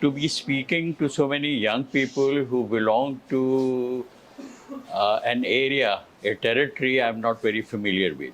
to be speaking to so many young people who belong to an area, a territory I'm not very familiar with.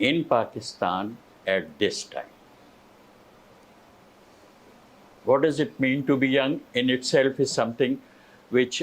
in Pakistan at this time? What does it mean to be young in itself is something which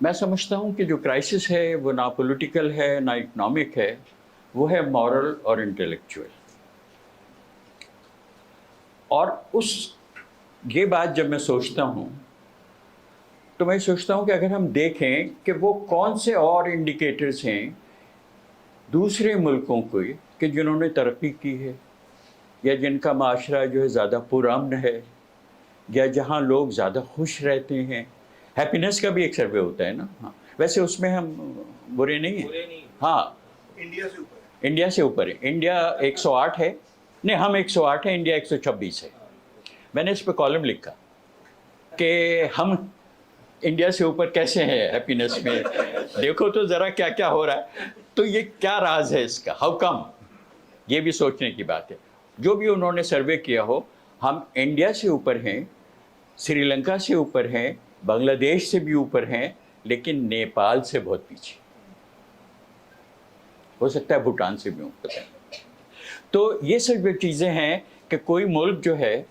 میں سمجھتا ہوں کہ جو crisis ہے وہ نہ political ہے نہ اکنامک ہے، وہ ہے مورل اور انٹلیکچوئل. اور یہ بات جب میں سوچتا ہوں تو میں سوچتا ہوں کہ اگر ہم دیکھیں کہ وہ کون سے اور انڈیکیٹرز ہیں دوسرے ملکوں کو کہ جنہوں نے ترقی کی ہے، یا جن کا معاشرہ جو ہے زیادہ پرامن ہے، یا جہاں لوگ زیادہ خوش رہتے ہیں. ہیپینس کا بھی ایک سروے ہوتا ہے نا. ہاں ویسے اس میں ہم برے نہیں ہیں. ہاں انڈیا سے اوپر ہے. انڈیا 108 ہے، نہیں ہم 108 ہیں، انڈیا 126 ہے. میں نے اس پہ کالم لکھا کہ ہم انڈیا سے اوپر کیسے ہیں ہیپینس میں. دیکھو تو ذرا کیا کیا ہو رہا ہے. تو یہ کیا راز ہے اس کا، ہاؤ کم؟ یہ بھی سوچنے کی بات ہے. جو بھی انہوں نے سروے کیا ہو، ہم انڈیا سے اوپر ہیں، سری لنکا سے اوپر ہیں، بنگلہ دیش سے بھی اوپر ہیں، لیکن نیپال سے بہت پیچھے. ہو سکتا ہے بھوٹان سے بھی اوپر ہے. تو یہ سب جو چیزیں ہیں کہ کوئی ملک جو ہے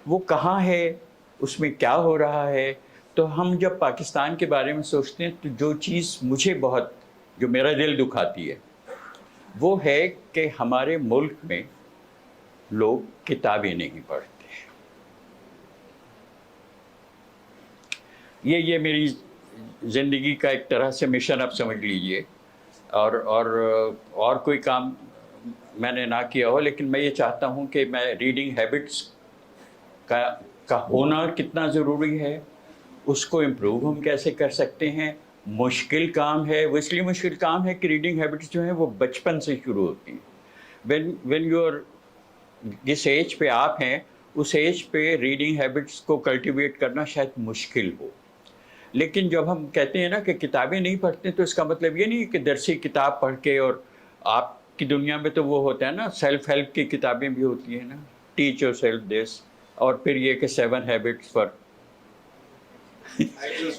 وہ کہاں ہے، اس میں کیا ہو رہا ہے. تو ہم جب پاکستان کے بارے میں سوچتے ہیں تو جو چیز مجھے بہت، جو میرا دل دکھاتی ہے، وہ ہے کہ ہمارے ملک میں لوگ کتابیں نہیں پڑھتے. یہ میری زندگی کا ایک طرح سے مشن آپ سمجھ لیجئے. اور کوئی کام میں نے نہ کیا ہو، لیکن میں یہ چاہتا ہوں کہ میں ریڈنگ ہیبٹس کا ہونا کتنا ضروری ہے، اس کو امپروو ہم کیسے کر سکتے ہیں. مشکل کام ہے، وہ اس لیے مشکل کام ہے کہ ریڈنگ ہیبٹس جو ہیں وہ بچپن سے شروع ہوتی ہیں. وین یو آر، جس ایج پہ آپ ہیں اس ایج پہ ریڈنگ ہیبٹس کو کلٹیویٹ کرنا شاید مشکل ہو. لیکن جب ہم کہتے ہیں نا کہ کتابیں نہیں پڑھتے، تو اس کا مطلب یہ نہیں کہ درسی کتاب پڑھ کے، اور آپ کی دنیا میں تو وہ ہوتا ہے نا، سیلف ہیلپ کی کتابیں بھی ہوتی ہیں نا، ٹیچ یور سیلف دس، اور پھر یہ کہ 7 ہیبٹس فار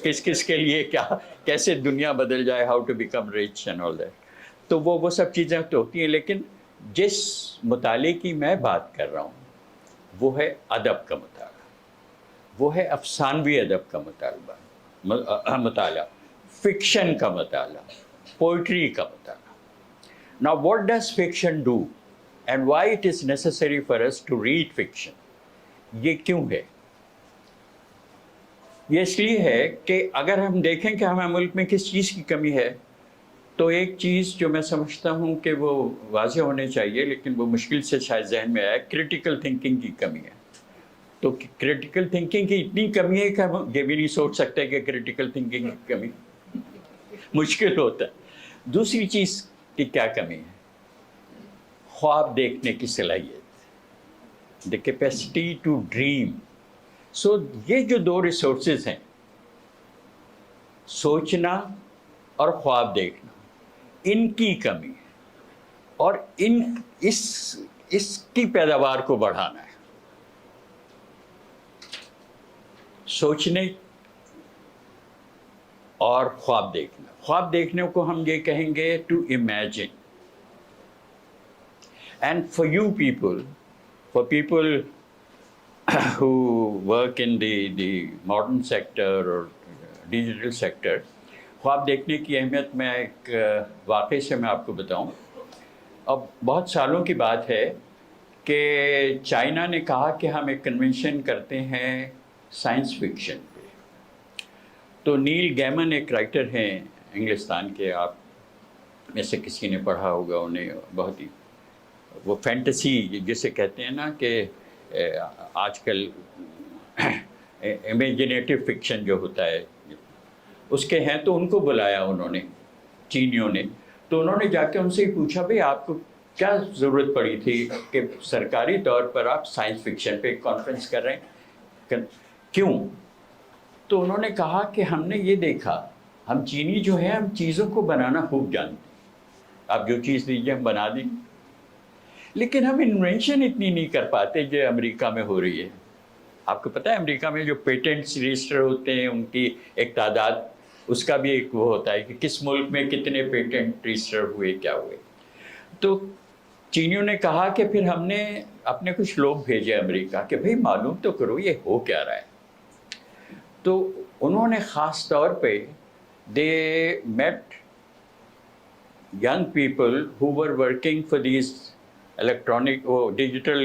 کس کے لیے کیا، کیسے دنیا بدل جائے، how to become rich and all that. تو وہ سب چیزیں تو ہوتی ہیں. لیکن جس مطالعے کی میں بات کر رہا ہوں وہ ہے ادب کا مطالعہ، وہ ہے افسانوی ادب کا مطالعہ، فکشن کا مطالعہ، پوئٹری کا مطالعہ. Now what does fiction do and why it is necessary for us to read fiction؟ یہ کیوں ہے؟ یہ اس لیے ہے کہ اگر ہم دیکھیں کہ ہمیں ملک میں کس چیز کی کمی ہے، تو ایک چیز جو میں سمجھتا ہوں کہ وہ واضح ہونے چاہیے، لیکن وہ مشکل سے شاید ذہن میں آیا، کریٹیکل تھنکنگ کی کمی ہے. تو کریٹیکل تھنکنگ کی اتنی کمی ہے کہ ہم یہ بھی نہیں سوچ سکتے کہ کریٹیکل تھنکنگ کی کمی مشکل ہوتا ہے. دوسری چیز کی کیا کمی ہے؟ خواب دیکھنے کی صلاحیت، the capacity to dream. سو یہ جو 2 ریسورسز ہیں، سوچنا اور خواب دیکھنا، ان کی کمی ہے، اور اس کی پیداوار کو بڑھانا ہے. سوچنے اور خواب دیکھنا. خواب دیکھنے کو ہم یہ کہیں گے to imagine. And for you people, for people who work in the modern sector or digital sector، خواب دیکھنے کی اہمیت میں ایک واقعے سے میں آپ کو بتاؤں. اب بہت سالوں کی بات ہے کہ چائنا نے کہا کہ ہم ایک کنونشن کرتے ہیں سائنس فکشن پہ. تو نیل گیمن ایک رائٹر ہیں انگلستان کے، آپ میں سے کسی نے پڑھا ہوگا انہیں. بہت ہی وہ فینٹیسی جسے کہتے ہیں نا، کہ آج کل امیجنیٹو فکشن جو ہوتا ہے اس کے ہیں. تو ان کو بلایا انہوں نے، چینیوں نے. تو انہوں نے جا کے ان سے ہی پوچھا، بھئی آپ کو کیا ضرورت پڑی تھی کہ سرکاری طور پر آپ سائنس فکشن پہ ایک کانفرنس کر رہے ہیں، کیوں؟ تو انہوں نے کہا کہ ہم نے یہ دیکھا، ہم چینی جو ہیں ہم چیزوں کو بنانا خوب جانتے ہیں، آپ جو چیز دیجیے ہم بنا دیں، لیکن ہم انوینشن اتنی نہیں کر پاتے جو امریکہ میں ہو رہی ہے. آپ کو پتہ ہے امریکہ میں جو پیٹنٹس رجسٹر ہوتے ہیں ان کی ایک تعداد، اس کا بھی ایک وہ ہوتا ہے کہ کس ملک میں کتنے پیٹنٹ رجسٹر ہوئے، کیا ہوئے. تو چینیوں نے کہا کہ پھر ہم نے اپنے کچھ لوگ بھیجے امریکہ کہ بھئی معلوم تو کرو یہ ہو کیا رہا ہے. تو انہوں نے خاص طور پہ they met young people who were working for these electronic digital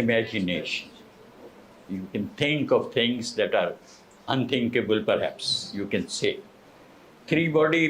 Imagination. You can think of things that are unthinkable, perhaps, you can say. 3 body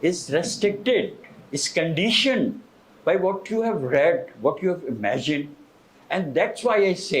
is restricted, is conditioned by what you have read, what you have imagined. And that's why I say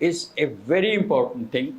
is a very important thing.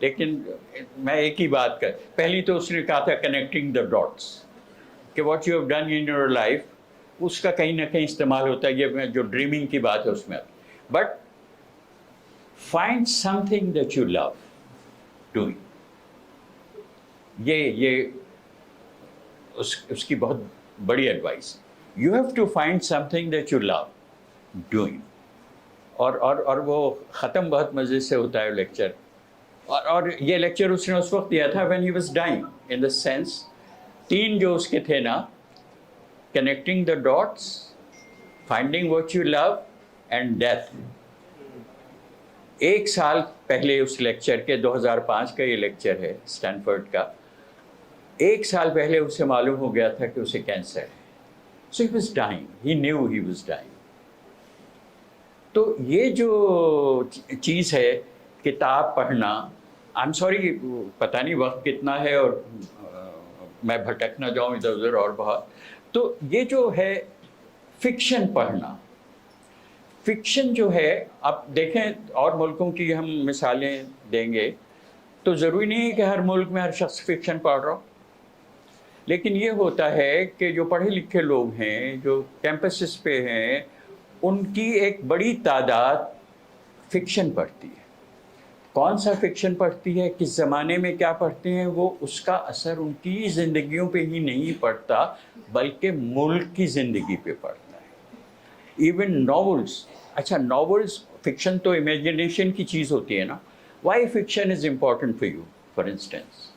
لیکن میں ایک ہی بات پہلی تو اس نے کہا تھا connecting the dots, کہ what you have done in your life اس کا کہیں نہ کہیں استعمال ہوتا ہے. یہ جو ڈریمنگ کی بات ہے اس میں، but find something that you love doing. یہ اس کی بہت بڑی advice. You have to find something that you love doing. اور وہ ختم بہت مزے سے ہوتا ہے لیکچر. اور یہ لیکچر اس نے اس وقت دیا تھا when he was dying, in the sense 3 جو اس کے تھے نا، connecting the dots, finding what you love and death. 1 سال پہلے اس لیکچر کے، 2005 کا یہ لیکچر ہے اسٹینفورڈ کا، 1 سال پہلے اسے معلوم ہو گیا تھا کہ اسے کینسر ہے. So he was dying, he knew he was dying. تو یہ جو چیز ہے کتاب پڑھنا، آئی ایم سوری پتہ نہیں وقت کتنا ہے اور میں بھٹک نہ جاؤں ادھر ادھر اور بہت. تو یہ جو ہے فکشن پڑھنا، فکشن جو ہے، اب دیکھیں اور ملکوں کی ہم مثالیں دیں گے تو ضروری نہیں ہے کہ ہر ملک میں ہر شخص فکشن پڑھ رہا ہو، لیکن یہ ہوتا ہے کہ جو پڑھے لکھے لوگ ہیں، جو کیمپسز پہ ہیں، ان کی ایک بڑی تعداد فکشن پڑھتی ہے. کون سا فکشن پڑھتی ہے، کس زمانے میں کیا پڑھتے ہیں، وہ اس کا اثر ان کی زندگیوں پہ ہی نہیں پڑتا بلکہ ملک کی زندگی پہ پڑتا ہے. ایون ناولس، اچھا ناولس، فکشن تو امیجنیشن کی چیز ہوتی ہے نا. Why fiction is important for you, for instance?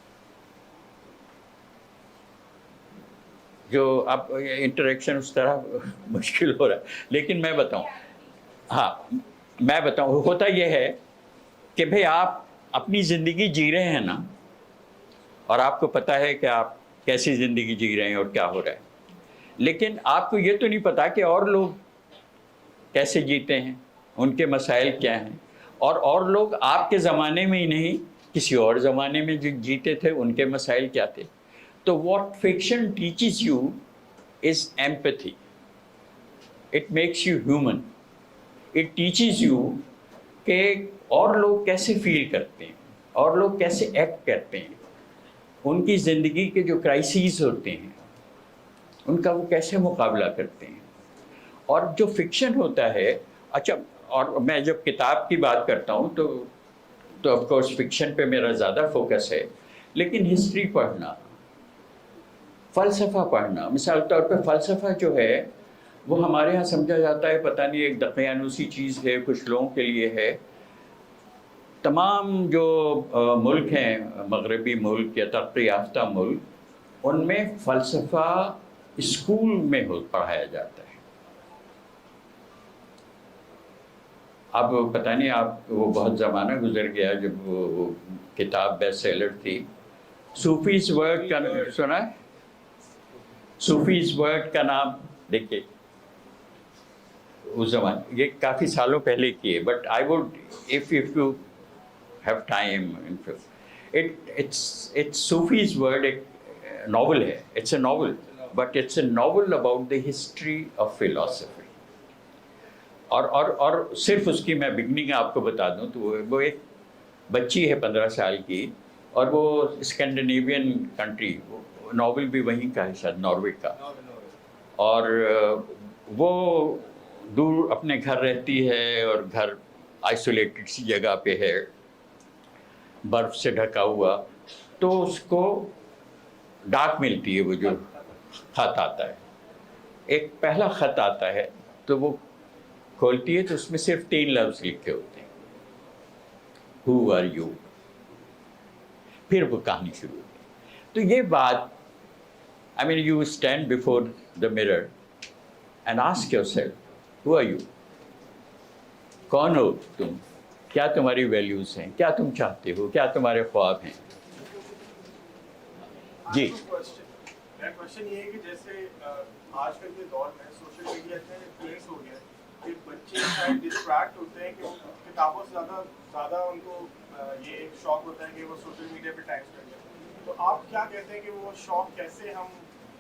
جو اب انٹریکشن اس طرح مشکل ہو رہا ہے، لیکن میں بتاؤں ہوتا یہ ہے کہ بھئی آپ اپنی زندگی جی رہے ہیں نا، اور آپ کو پتہ ہے کہ آپ کیسی زندگی جی رہے ہیں اور کیا ہو رہا ہے، لیکن آپ کو یہ تو نہیں پتا کہ اور لوگ کیسے جیتے ہیں، ان کے مسائل کیا ہیں، اور لوگ آپ کے زمانے میں ہی نہیں کسی اور زمانے میں جو جیتے تھے ان کے مسائل کیا تھے. تو what fiction teaches you is empathy. It makes you human. It teaches you کہ اور لوگ کیسے فیل کرتے ہیں، اور لوگ کیسے ایکٹ کرتے ہیں، ان کی زندگی کے جو کرائسیز ہوتے ہیں ان کا وہ کیسے مقابلہ کرتے ہیں. اور جو فکشن ہوتا ہے، اچھا، اور میں جب کتاب کی بات کرتا ہوں تو آف کورس فکشن پہ میرا زیادہ فوکس ہے، لیکن ہسٹری پڑھنا، فلسفہ پڑھنا، مثال طور پہ فلسفہ جو ہے وہ ہمارے ہاں سمجھا جاتا ہے پتہ نہیں ایک دقیانوسی چیز ہے، کچھ لوگوں کے لیے ہے. تمام جو ملک ہیں، مغربی ملک یا ترقی یافتہ ملک، ان میں فلسفہ اسکول میں پڑھایا جاتا ہے. اب پتہ نہیں آپ، وہ بہت زمانہ گزر گیا جب وہ کتاب بیسٹ سیلر تھی. صوفیز ورڈ کا سنا ہے؟ صوفیز ورڈ کا نام دیکھیے، اس زمانے، یہ کافی سالوں پہلے کی ہے، but I would if you have time، it's Sophie's world ایک ناول ہے. It's a novel, but it's a novel about the history of philosophy. اور صرف اس کی میں بگننگ آپ کو بتا دوں تو وہ ایک بچی ہے 15 سال کی، اور وہ اسکینڈینیوین کنٹری، ناول بھی وہیں کا ہے شاید، ناروے کا، اور وہ دور اپنے گھر رہتی ہے، اور گھر آئسولیٹڈ سی جگہ پہ ہے، برف سے ڈھکا ہوا. تو اس کو ڈاک ملتی ہے، وہ جو خط آتا ہے، ایک پہلا خط آتا ہے، تو وہ کھولتی ہے تو اس میں صرف 3 لفظ لکھے ہوتے ہیں، Who are you؟ پھر وہ کہانی شروع ہوتی ہے. تو یہ بات، I mean you stand before the mirror and ask yourself, who are you؟ کون ہو تم؟ کیا تمہاری ویلیوز ہیں؟ کیا تم چاہتے ہو؟ کیا تمہارے خواب ہیں؟ جی. میرا کوشچن یہ ہے کہ جیسے آج کل کے دور میں سوشل میڈیا اتنے انفلوئنس ہو گیا ہے کہ بچے شاید ڈسٹریکٹ ہوتے ہیں کہ کتابوں سے زیادہ ان کو یہ شوق ہوتا ہے کہ وہ سوشل میڈیا پہ ٹائم اسپینڈ کریں. تو آپ کیا کہتے ہیں کہ وہ شوق کیسے ہم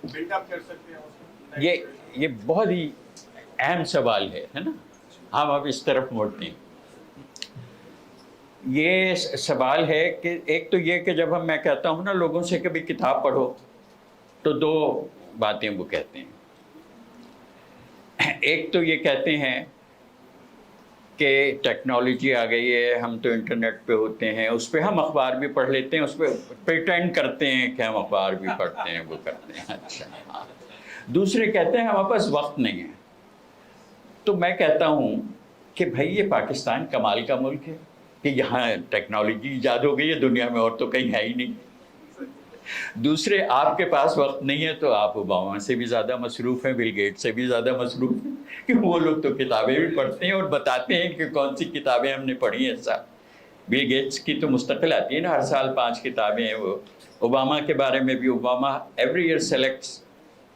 بلڈ اپ کر سکتے ہیں؟ یہ بہت ہی اہم سوال ہے نا. ہم اب اس طرف مڑتے ہیں. یہ سوال ہے کہ ایک تو یہ کہ جب میں کہتا ہوں نا لوگوں سے کبھی کتاب پڑھو تو دو باتیں وہ کہتے ہیں. ایک تو یہ کہتے ہیں کہ ٹیکنالوجی آ گئی ہے, ہم تو انٹرنیٹ پہ ہوتے ہیں, اس پہ ہم اخبار بھی پڑھ لیتے ہیں, اس پہ پریٹینڈ کرتے ہیں کہ ہم اخبار بھی پڑھتے ہیں, وہ کرتے ہیں. اچھا ہاں. دوسرے کہتے ہیں ہمارے پاس وقت نہیں ہے. تو میں کہتا ہوں کہ بھائی یہ پاکستان کمال کا ملک ہے کہ یہاں ٹیکنالوجی ایجاد ہو گئی ہے, دنیا میں اور تو کہیں ہے ہی نہیں. دوسرے آپ کے پاس وقت نہیں ہے تو آپ اوباما سے بھی زیادہ مصروف ہیں, بل گیٹ سے بھی زیادہ مصروف ہیں, کہ وہ لوگ تو کتابیں بھی پڑھتے ہیں اور بتاتے ہیں کہ کون سی کتابیں ہم نے پڑھی ہیں. صاحب بل گیٹس کی تو مستقل آتی ہے نا, ہر سال 5 کتابیں ہیں. وہ اوباما کے بارے میں بھی, Obama every year selects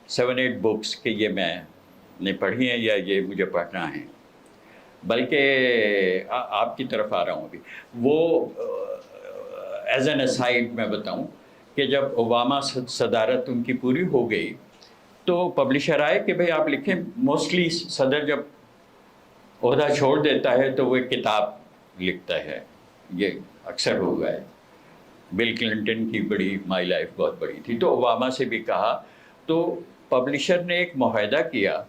7-8 books کہ یہ میں نے پڑھی ہیں یا یہ مجھے پڑھنا ہے. بلکہ آپ کی طرف آ رہا ہوں ابھی. وہ ایز این اسائڈ میں بتاؤں کہ جب اوباما صدارت ان کی پوری ہو گئی تو پبلشر آئے کہ بھئی آپ لکھیں. موسٹلی صدر جب عہدہ چھوڑ دیتا ہے تو وہ ایک کتاب لکھتا ہے, یہ اکثر ہو گیا ہے. بل کلنٹن کی بڑی مائی لائف بہت بڑی تھی, تو اوباما سے بھی کہا, تو پبلشر نے ایک معاہدہ کیا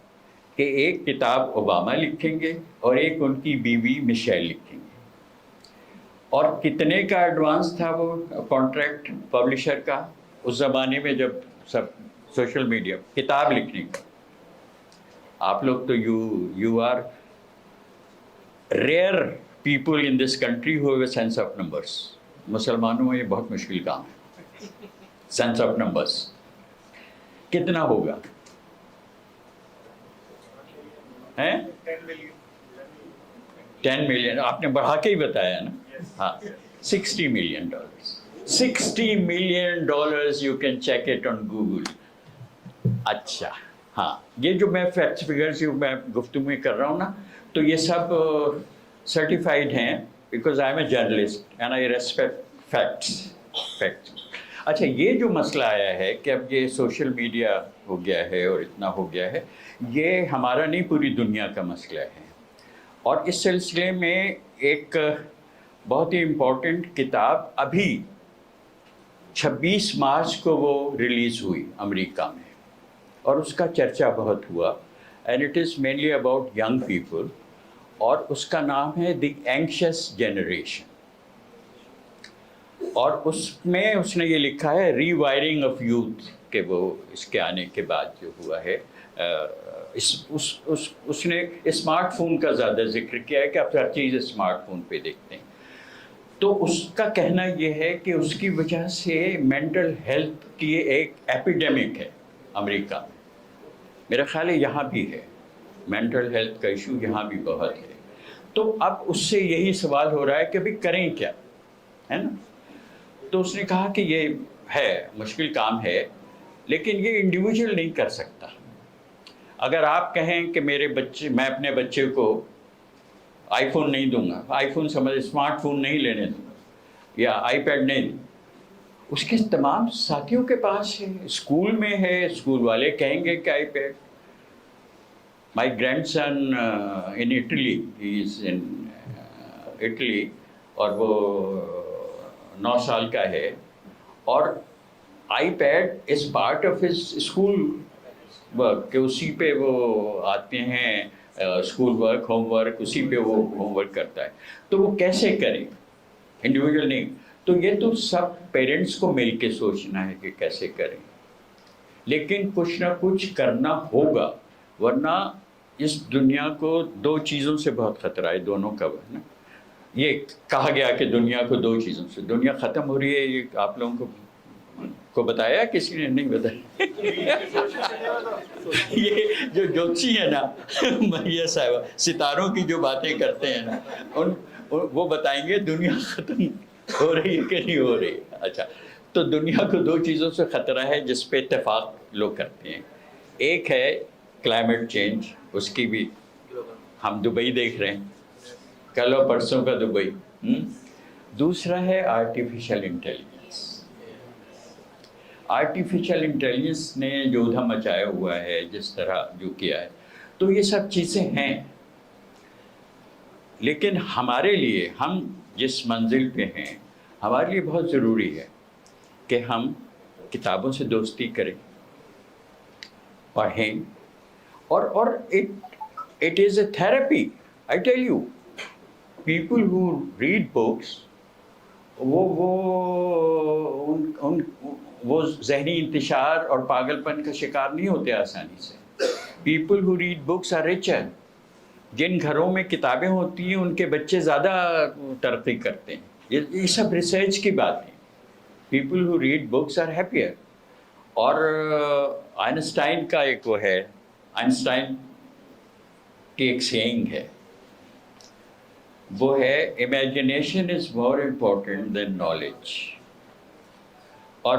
کہ ایک کتاب اوباما لکھیں گے اور ایک ان کی بیوی مشیل لکھیں گے. اور کتنے کا ایڈوانس تھا وہ کانٹریکٹ پبلشر کا اس زمانے میں جب سب سوشل میڈیا کتاب لکھنے کا. آپ لوگ تو you are rare people in this country who have a sense of numbers. مسلمانوں میں یہ بہت مشکل کام ہے, سینس آف نمبرس. کتنا ہوگا ہیں؟ 10 ملین. آپ نے بڑھا کے ہی بتایا نا. ہاں, $60 million. $60 million, you can check it on Google. اچھا ہاں, یہ جو میں فیکٹس فگرز میں گفتگو میں کر رہا ہوں نا, تو یہ سب سرٹیفائڈ ہیں because I am a journalist and I respect facts. اچھا, یہ جو مسئلہ آیا ہے کہ اب یہ سوشل میڈیا ہو گیا ہے اور اتنا ہو گیا ہے, یہ ہمارا نہیں پوری دنیا کا مسئلہ ہے. اور اس سلسلے میں ایک بہت ہی امپورٹنٹ کتاب ابھی 26 مارچ کو وہ ریلیز ہوئی امریکہ میں, اور اس کا چرچا بہت ہوا, and it is mainly about young people, اور اس کا نام ہے دی اینکشس جنریشن. اور اس میں اس نے یہ لکھا ہے ری وائرنگ آف یوتھ, کہ وہ اس کے آنے کے بعد جو ہوا ہے, اس نے اسمارٹ فون کا زیادہ ذکر کیا ہے کہ آپ ہر چیز اسمارٹ فون پہ دیکھتے ہیں. تو اس کا کہنا یہ ہے کہ اس کی وجہ سے مینٹل ہیلتھ کی ایک ایپیڈیمک ہے امریکہ میں. میرا خیال ہے یہاں بھی ہے, مینٹل ہیلتھ کا ایشو یہاں بھی بہت ہے. تو اب اس سے یہی سوال ہو رہا ہے کہ بھی کریں کیا, ہے نا. تو اس نے کہا کہ یہ ہے مشکل کام ہے, لیکن یہ انڈیویجول نہیں کر سکتا. اگر آپ کہیں کہ میں اپنے بچے کو آئی فون نہیں دوں گا, آئی فون سمجھ اسمارٹ فون نہیں لینے دوں گا, یا آئی پیڈ نہیں دوں, اس کے تمام ساتھیوں کے پاس ہے, اسکول میں ہے, اسکول والے کہیں گے کہ iPad. My grandson in Italy, he is in Italy, اور وہ 9 سال کا ہے, اور iPad is part of his school work, کہ اسی پہ وہ آتے ہیں اسکول ورک, ہوم ورک, اسی پہ وہ ہوم ورک کرتا ہے. تو وہ کیسے کریں, انڈیویجول نہیں. تو یہ تو سب پیرنٹس کو مل کے سوچنا ہے کہ کیسے کریں, لیکن کچھ نہ کچھ کرنا ہوگا, ورنہ اس دنیا کو 2 چیزوں سے بہت خطرہ ہے, دونوں کا ہے نا. یہ کہا گیا کہ دنیا کو 2 چیزوں سے, دنیا ختم ہو رہی ہے, یہ آپ لوگوں کو بتایا, کسی نے نہیں بتایا. یہ جو جوتشی ہے نا مریہ صاحبہ, ستاروں کی جو باتیں کرتے ہیں نا, وہ بتائیں گے دنیا ختم ہو رہی ہے کہ نہیں ہو رہی. اچھا, تو دنیا کو 2 چیزوں سے خطرہ ہے جس پہ اتفاق لوگ کرتے ہیں. ایک ہے کلائمیٹ چینج, اس کی بھی ہم دبئی دیکھ رہے ہیں, کل اور پرسوں کا دبئی. دوسرا ہے آرٹیفیشل انٹیلیجنس. آرٹیفیشل انٹیلیجنس نے جو ادھم مچایا ہوا ہے, جس طرح جو کیا ہے, تو یہ سب چیزیں ہیں. لیکن ہمارے لیے ہم جس منزل پہ ہیں ہمارے لیے بہت ضروری ہے کہ ہم کتابوں سے دوستی کریں، پڑھیں، اور it is a therapy. I tell you, people who read books وہ ذہنی انتشار اور پاگل پن کا شکار نہیں ہوتے آسانی سے. People who read books are richer. جن گھروں میں کتابیں ہوتی ہیں ان کے بچے زیادہ ترقی کرتے ہیں. یہ سب ریسرچ کی بات ہے. People who read books are happier. اور آئنسٹائن کا ایک وہ ہے، آئنسٹائن کی ایک سینگ ہے، وہ ہے امیجنیشن از مور امپورٹنٹ دین نالج. اور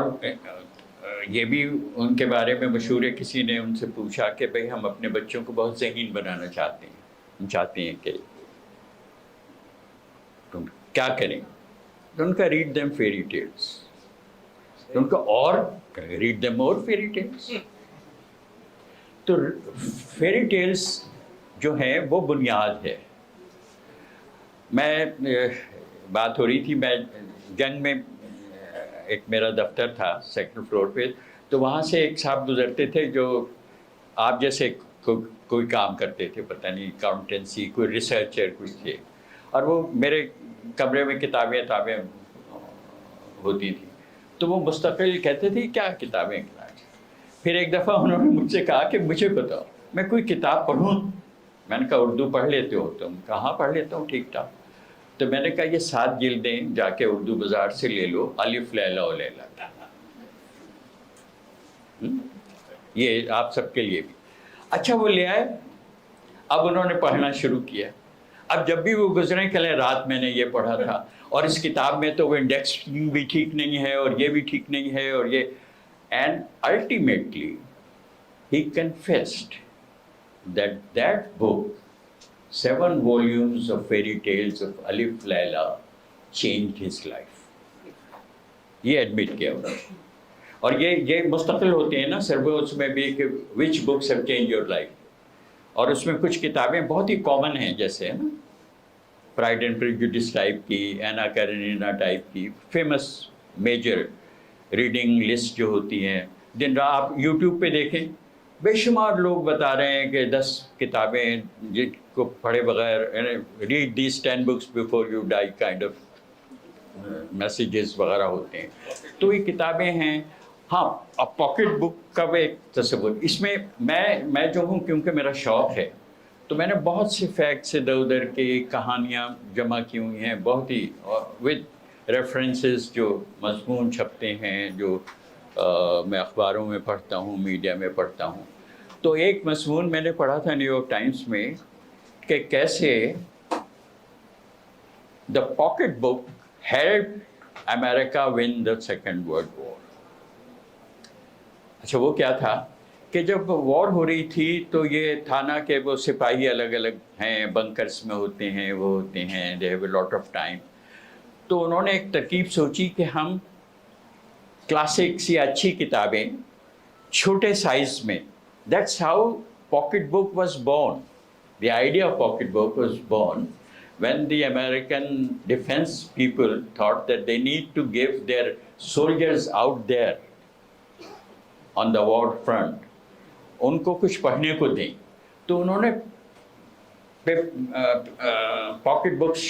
یہ بھی ان کے بارے میں مشہور ہے، کسی نے ان سے پوچھا کہ بھئی ہم اپنے بچوں کو بہت ذہین بنانا چاہتے ہیں، ہم چاہتے ہیں کہ تم کیا کریں. تو ان کا ریڈ دیم فیری ٹیلس. ان کا اور read them more fairy tales. تو فیری ٹیلس جو ہیں وہ بنیاد ہے. میں بات ہو رہی تھی، میں جنگ میں ایک میرا دفتر تھا سیکنڈ فلور پہ، تو وہاں سے ایک صاحب گزرتے تھے جو آپ جیسے کوئی کام کرتے تھے، پتہ نہیں اکاؤنٹنسی، کوئی ریسرچر کچھ تھے. اور وہ میرے کمرے میں کتابیں ہوتی تھیں، تو وہ مستقل کہتے تھے کیا کتابیں. پھر ایک دفعہ انہوں نے مجھ سے کہا کہ مجھے بتاؤ میں کوئی کتاب پڑھوں. میں نے کہا اردو پڑھ لیتے ہو تم؟ کہاں پڑھ لیتا ہوں ٹھیک ٹھاک. تو میں نے کہا یہ 7 جلدیں جا کے اردو بازار سے لے لو، الف لیلا و لیلا. یہ آپ سب کے لیے بھی. اچھا وہ لے آئے، اب انہوں نے پڑھنا شروع کیا. اب جب بھی وہ گزرے کہلیں رات میں نے یہ پڑھا تھا، اور اس کتاب میں تو وہ انڈیکسنگ بھی ٹھیک نہیں ہے اور یہ بھی ٹھیک نہیں ہے اور یہ. And ultimately he confessed that book, 7 volumes of fairy tales of Alif Laila, changed his life. یہ ایڈمٹ کیا انہوں نے. اور یہ مستقل ہوتے ہیں نا سروس میں بھی کہ which books have changed your life. اور اس میں کچھ کتابیں بہت ہی کامن ہیں، جیسے نا پرائڈ اینڈ پریجوڈس ٹائپ کی، اینا کیرینینا ٹائپ کی فیمس میجر ریڈنگ لسٹ جو ہوتی ہیں. دن رات آپ یوٹیوب پہ دیکھیں، بے شمار لوگ بتا رہے ہیں کہ 10 کتابیں جن کو پڑھے بغیر، red these 10 books before you die kind of messages وغیرہ ہوتے ہیں. تو یہ کتابیں ہیں. ہاں، اب پاکٹ بک کا بھی ایک تصور اس میں میں جو ہوں، کیونکہ میرا شوق ہے تو میں نے بہت سے فیکٹس ادھر ادھر کی کہانیاں جمع کی ہوئی ہیں، بہت ہی ود ریفرنسز جو مضمون چھپتے ہیں، جو میں اخباروں میں پڑھتا ہوں، میڈیا میں پڑھتا ہوں. تو ایک مضمون میں نے پڑھا تھا نیو یارک ٹائمز میں کہ کیسے the pocket book help America won the second world war. اچھا وہ کیا تھا کہ جب وار ہو رہی تھی تو یہ تھا نا کہ وہ سپاہی الگ الگ ہیں، بنکرس میں ہوتے ہیں، وہ ہوتے ہیں، they have a lot of time. تو انہوں نے ایک ترکیب سوچی کہ ہم کلاسکس یا اچھی کتابیں چھوٹے سائز میں. That's how pocket book was born. The idea of pocket book was born when the American defense people thought that they need to give their soldiers out there on the war front ان کو کچھ پڑھنے کو دیں. تو انہوں نے pocket books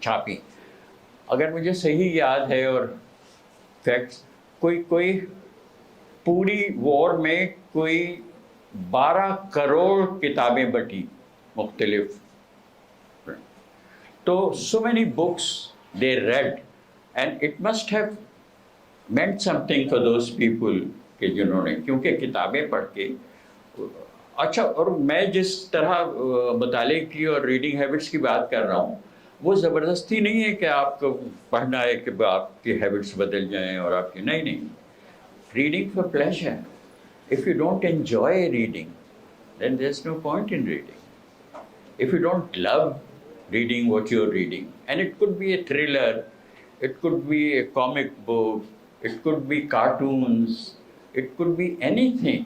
چھاپی. اگر مجھے صحیح یاد ہے اور فیکٹس، کوئی پوری وار میں کوئی 12 کروڑ کتابیں بٹی مختلف. تو so many books they read and it must have meant something for those people کہ جنہوں نے، کیونکہ کتابیں پڑھ کے. اچھا، اور میں جس طرح مطالعے کی اور ریڈنگ ہیبٹس کی بات کر رہا ہوں، وہ زبردستی نہیں ہے کہ آپ کو پڑھنا ہے کہ آپ کی ہیبٹس بدل جائیں اور آپ کی نہیں. Reading for pleasure. If you don't enjoy reading, then there's no point in reading. If you don't love reading what you're reading, and it could be a thriller, it could be a comic book, it could be cartoons, it could be anything.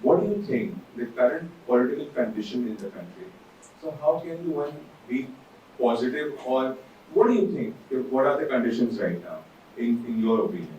what do you think the current political condition in the country? So how can you one be positive, or what do you think? What are the conditions right now, in your opinion?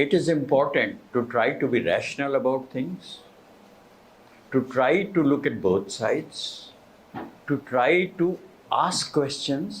it is important to try to be rational about things, to try to look at both sides, to try to ask questions.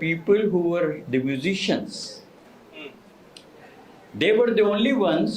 people who were the musicians, they were the only ones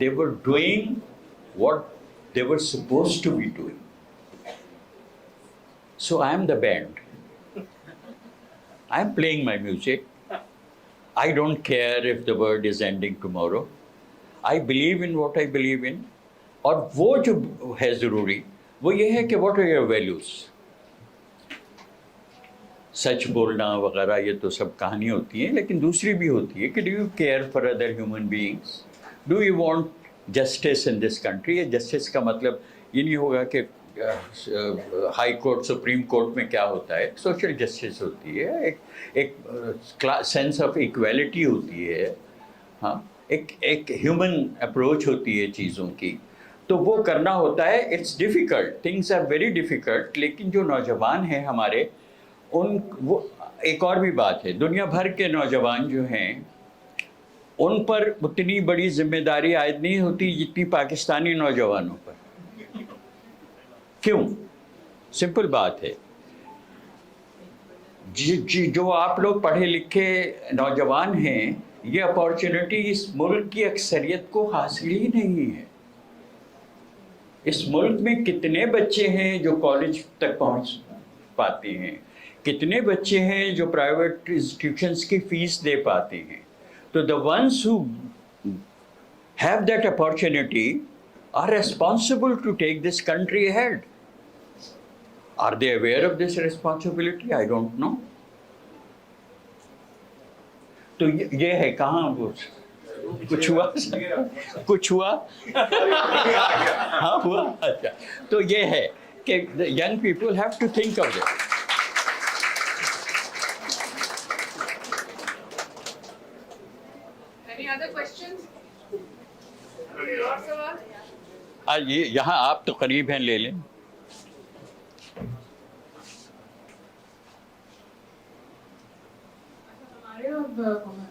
They were doing what they were supposed to be doing. So I am the band. I am playing my music. I don't care if the world is ending tomorrow. I believe in what I believe in. اور وہ جو ہے ضروری وہ یہ ہے کہ what are your values. سچ بولنا وغیرہ یہ تو سب کہانی ہوتی ہیں، لیکن دوسری بھی ہوتی ہے کہ do you care for other human beings, do you want justice in this country. Justice کا مطلب یہ نہیں ہوگا کہ ہائی کورٹ سپریم کورٹ میں کیا ہوتا ہے. سوشل جسٹس ہوتی ہے، ایک سینس آف ایکویلٹی ہوتی ہے، ہاں ایک ہیومن اپروچ ہوتی ہے چیزوں کی، تو وہ کرنا ہوتا ہے. It's difficult, things are very difficult. لیکن جو نوجوان ہیں ہمارے وہ ایک اور بھی بات ہے، دنیا بھر کے نوجوان جو ہیں ان پر اتنی بڑی ذمہ داری عائد نہیں ہوتی جتنی پاکستانی نوجوانوں پر. کیوں؟ سمپل بات ہے، جو آپ لوگ پڑھے لکھے نوجوان ہیں یہ اپارچونٹی اس ملک کی اکثریت کو حاصل ہی نہیں ہے. اس ملک میں کتنے بچے ہیں جو کالج تک پہنچ پاتے ہیں، کتنے بچے ہیں جو پرائیویٹ انسٹیٹیوشنس کی فیس دے پاتے ہیں. تو the ones who have that opportunity are responsible to take this country ahead. Are they aware of this responsibility? I don't know. تو یہ ہے کہاں وہ کچھ ہوا کچھ ہوا ہاں ہوا. اچھا تو یہ ہے کہ young people have to think of it. Any other questions? اور سوال؟ یہاں آپ تو قریب ہیں، لے لیں. ہمارے اب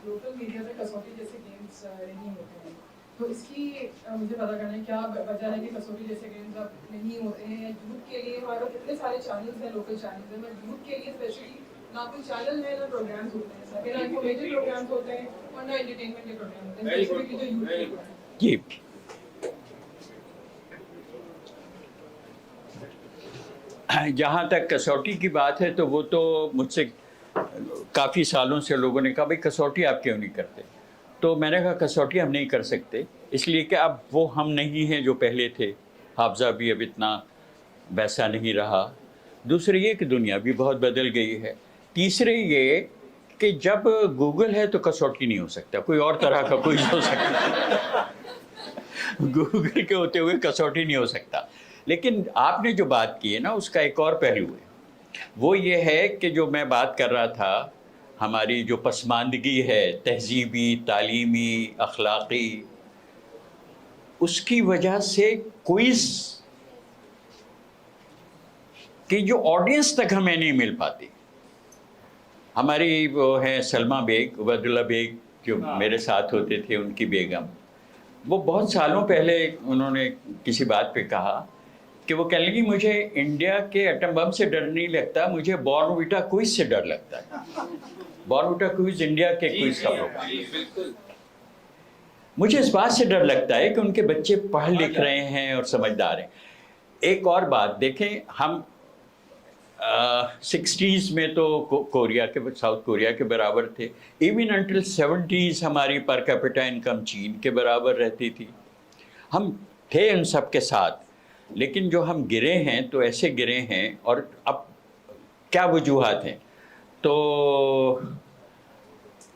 لوکل میڈیا میں کسوٹی جیسے گیمس نہیں ہوتے ہیں، تو اس کی مجھے پتا کرنا ہے کیا وجہ ہے کہ کسوٹی جیسے گیمس اب نہیں ہوتے ہیں. یوتھ کے لیے ہمارے پاس اتنے سارے چینلز ہیں، لوکل چینلز ہیں، بٹ یوتھ کے لیے اسپیشلی نہ کوئی چینل ہے نہ پروگرامس ہوتے ہیں سر، نہ انفارمیٹیو پروگرامس ہوتے ہیں اور نہ انٹرٹینمنٹ کے پروگرام ہوتے ہیں اسپیشلی جو یوتھ کے لیے. جی جہاں تک کسوٹی کی بات ہے تو وہ تو مجھ سے کافی سالوں سے لوگوں نے کہا بھائی کسوٹی آپ کیوں نہیں کرتے. تو میں نے کہا کسوٹی ہم نہیں کر سکتے اس لیے کہ اب وہ ہم نہیں ہیں جو پہلے تھے، حافظہ بھی اب اتنا ویسا نہیں رہا. دوسرے یہ کہ دنیا بھی بہت بدل گئی ہے. تیسرے یہ کہ جب گوگل ہے تو کسوٹی نہیں ہو سکتا، کوئی اور طرح کا کوئی ہو سکتا. گوگل کے ہوتے ہوئے کسوٹی نہیں ہو سکتا. لیکن آپ نے جو بات کی ہے نا اس کا ایک اور پہلو ہے، وہ یہ ہے کہ جو میں بات کر رہا تھا ہماری جو پسماندگی ہے تہذیبی، تعلیمی، اخلاقی، اس کی وجہ سے کوئز کی جو آڈینس تک ہمیں نہیں مل پاتی. ہماری وہ ہیں سلمہ بیگ، عبید اللہ بیگ جو میرے ساتھ ہوتے تھے، ان کی بیگم، وہ بہت سالوں پہلے انہوں نے کسی بات پہ کہا کہ وہ کہنے لگی مجھے انڈیا کے ایٹم بم سے ڈر نہیں لگتا، مجھے بورن ویٹا کوئز سے ڈر لگتا ہے. بورن ویٹا کوئز انڈیا کے کوئز کا پروگرام. مجھے اس بات سے ڈر لگتا ہے کہ ان کے بچے پڑھ لکھ رہے ہیں اور سمجھدار ہیں. ایک اور بات دیکھیں، ہم 60s میں تو کوریا کے، ساؤتھ کوریا کے برابر تھے. ایون انٹل 70s ہماری پر کیپٹا انکم چین کے برابر رہتی تھی. ہم تھے ان سب کے ساتھ، لیکن جو ہم گرے ہیں تو ایسے گرے ہیں. اور اب کیا وجوہات ہیں؟ تو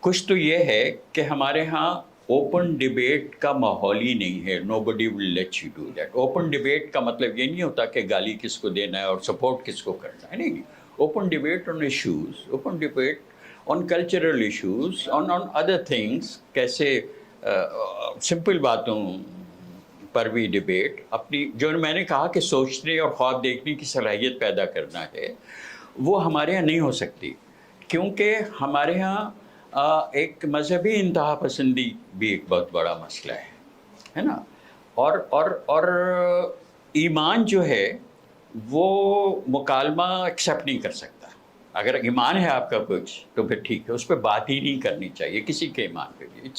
کچھ تو یہ ہے کہ ہمارے ہاں اوپن ڈیبیٹ کا ماحول ہی نہیں ہے. No buddy will let you do that. Open debate کا مطلب یہ نہیں ہوتا کہ گالی کس کو دینا ہے اور سپورٹ کس کو کرنا ہے، نہیں. Open debate on issues, open debate on cultural issues, on other things. کیسے سمپل باتوں پر بھی ڈیبیٹ. اپنی جو میں نے کہا کہ سوچنے اور خواب دیکھنے کی صلاحیت پیدا کرنا ہے، وہ ہمارے یہاں نہیں ہو سکتی، کیونکہ ہمارے ہاں ایک مذہبی انتہا پسندی بھی ایک بہت بڑا مسئلہ ہے نا. اور ایمان جو ہے وہ مکالمہ ایکسیپٹ نہیں کر سکتا. اگر ایمان ہے آپ کا کچھ تو پھر ٹھیک ہے، اس پہ بات ہی نہیں کرنی چاہیے کسی کے ایمان پہ بھی.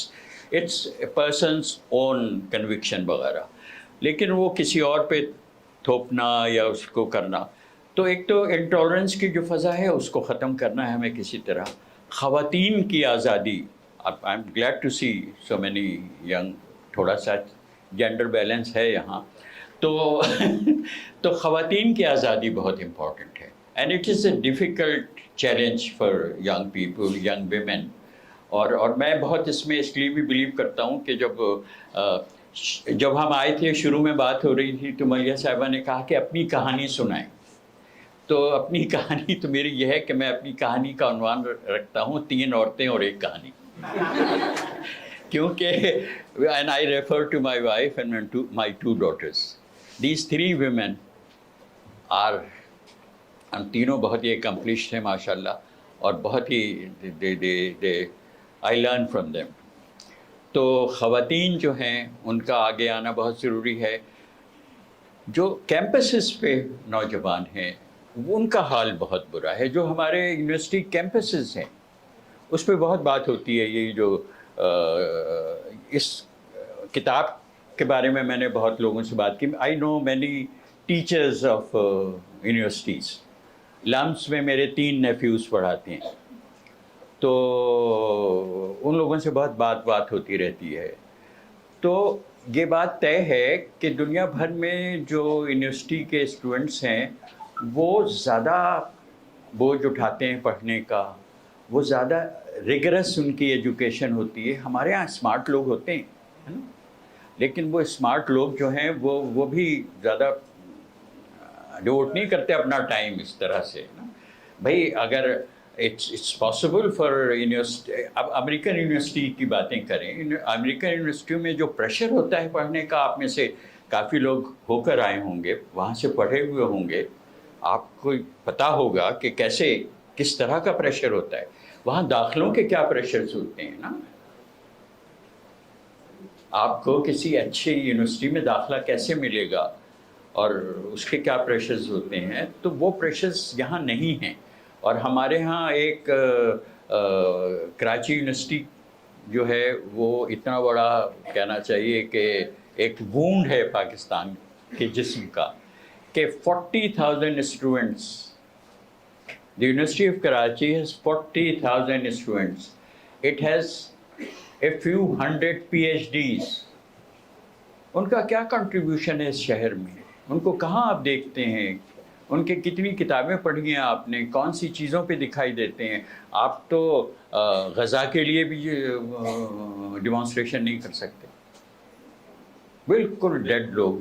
It's a person's own conviction وغیرہ. لیکن وہ کسی اور پہ تھوپنا یا اس کو کرنا، تو ایک تو انٹالرنس کی جو فضا ہے اس کو ختم کرنا ہے ہمیں کسی طرح. خواتین کی آزادی, I am glad to see so many young, تھوڑا سا جینڈر بیلنس ہے یہاں, تو تو خواتین کی آزادی بہت امپورٹنٹ ہے. And it is a difficult challenge for young people, young women. اور میں بہت اس میں اس لیے بھی بلیو کرتا ہوں کہ جب ہم آئے تھے شروع میں بات ہو رہی تھی تو ملیحہ صاحبہ نے کہا کہ اپنی کہانی سنائیں. تو اپنی کہانی تو میری یہ ہے کہ میں اپنی کہانی کا عنوان رکھتا ہوں 3 عورتیں اور ایک کہانی. کیونکہ and I refer to my wife and my 2 daughters. These 3 women are, ہم تینوں بہت ہی accomplished ہیں ماشاء اللہ, اور بہت ہی I learn from them. تو خواتین جو ہیں ان کا آگے آنا بہت ضروری ہے. جو کیمپسز پہ نوجوان ہیں ان کا حال بہت برا ہے. جو ہمارے یونیورسٹی کیمپسز ہیں اس پہ بہت بات ہوتی ہے. یہ جو اس کتاب کے بارے میں نے بہت لوگوں سے بات کی. I know many teachers of universities. LUMS میں میرے 3 نیفیوز پڑھاتے ہیں, تو ان لوگوں سے بہت بات ہوتی رہتی ہے. تو یہ بات طے ہے کہ دنیا بھر میں جو یونیورسٹی کے اسٹوڈنٹس ہیں وہ زیادہ بوجھ اٹھاتے ہیں پڑھنے کا, وہ زیادہ ریگرس ان کی ایجوکیشن ہوتی ہے. ہمارے ہاں اسمارٹ لوگ ہوتے ہیں ہے نا, لیکن وہ اسمارٹ لوگ جو ہیں وہ بھی زیادہ ڈیوٹ نہیں کرتے اپنا ٹائم اس طرح سے نا. بھائی اگر اٹس پاسبل فار یونیورسٹی, اب امریکن یونیورسٹی کی باتیں کریں, امریکن یونیورسٹیوں میں جو پریشر ہوتا ہے پڑھنے کا, آپ میں سے کافی لوگ ہو کر آئے ہوں گے, وہاں سے پڑھے ہوئے ہوں گے, آپ کو پتہ ہوگا کہ کس طرح کا پریشر ہوتا ہے. وہاں داخلوں کے کیا پریشرز ہوتے ہیں نا. آپ کو کسی اچھی یونیورسٹی میں داخلہ کیسے ملے گا اور اس کے کیا پریشرز ہوتے ہیں, تو وہ پریشرز یہاں نہیں ہیں. اور ہمارے ہاں ایک کراچی یونیورسٹی جو ہے وہ اتنا بڑا کہنا چاہیے کہ ایک وونڈ ہے پاکستان کے جسم کا, کہ 40,000 students. The University of Karachi has 40,000 students. It has a few hundred PhDs. ان کا کیا کنٹریبیوشن ہے اس شہر میں؟ ان کو کہاں آپ دیکھتے ہیں؟ ان کے کتنی کتابیں پڑھی ہیں آپ نے؟ کون سی چیزوں پہ دکھائی دیتے ہیں؟ آپ تو غزہ کے لیے بھی ڈیمانسٹریشن نہیں کر سکتے. بالکل ڈیڈ لوگ.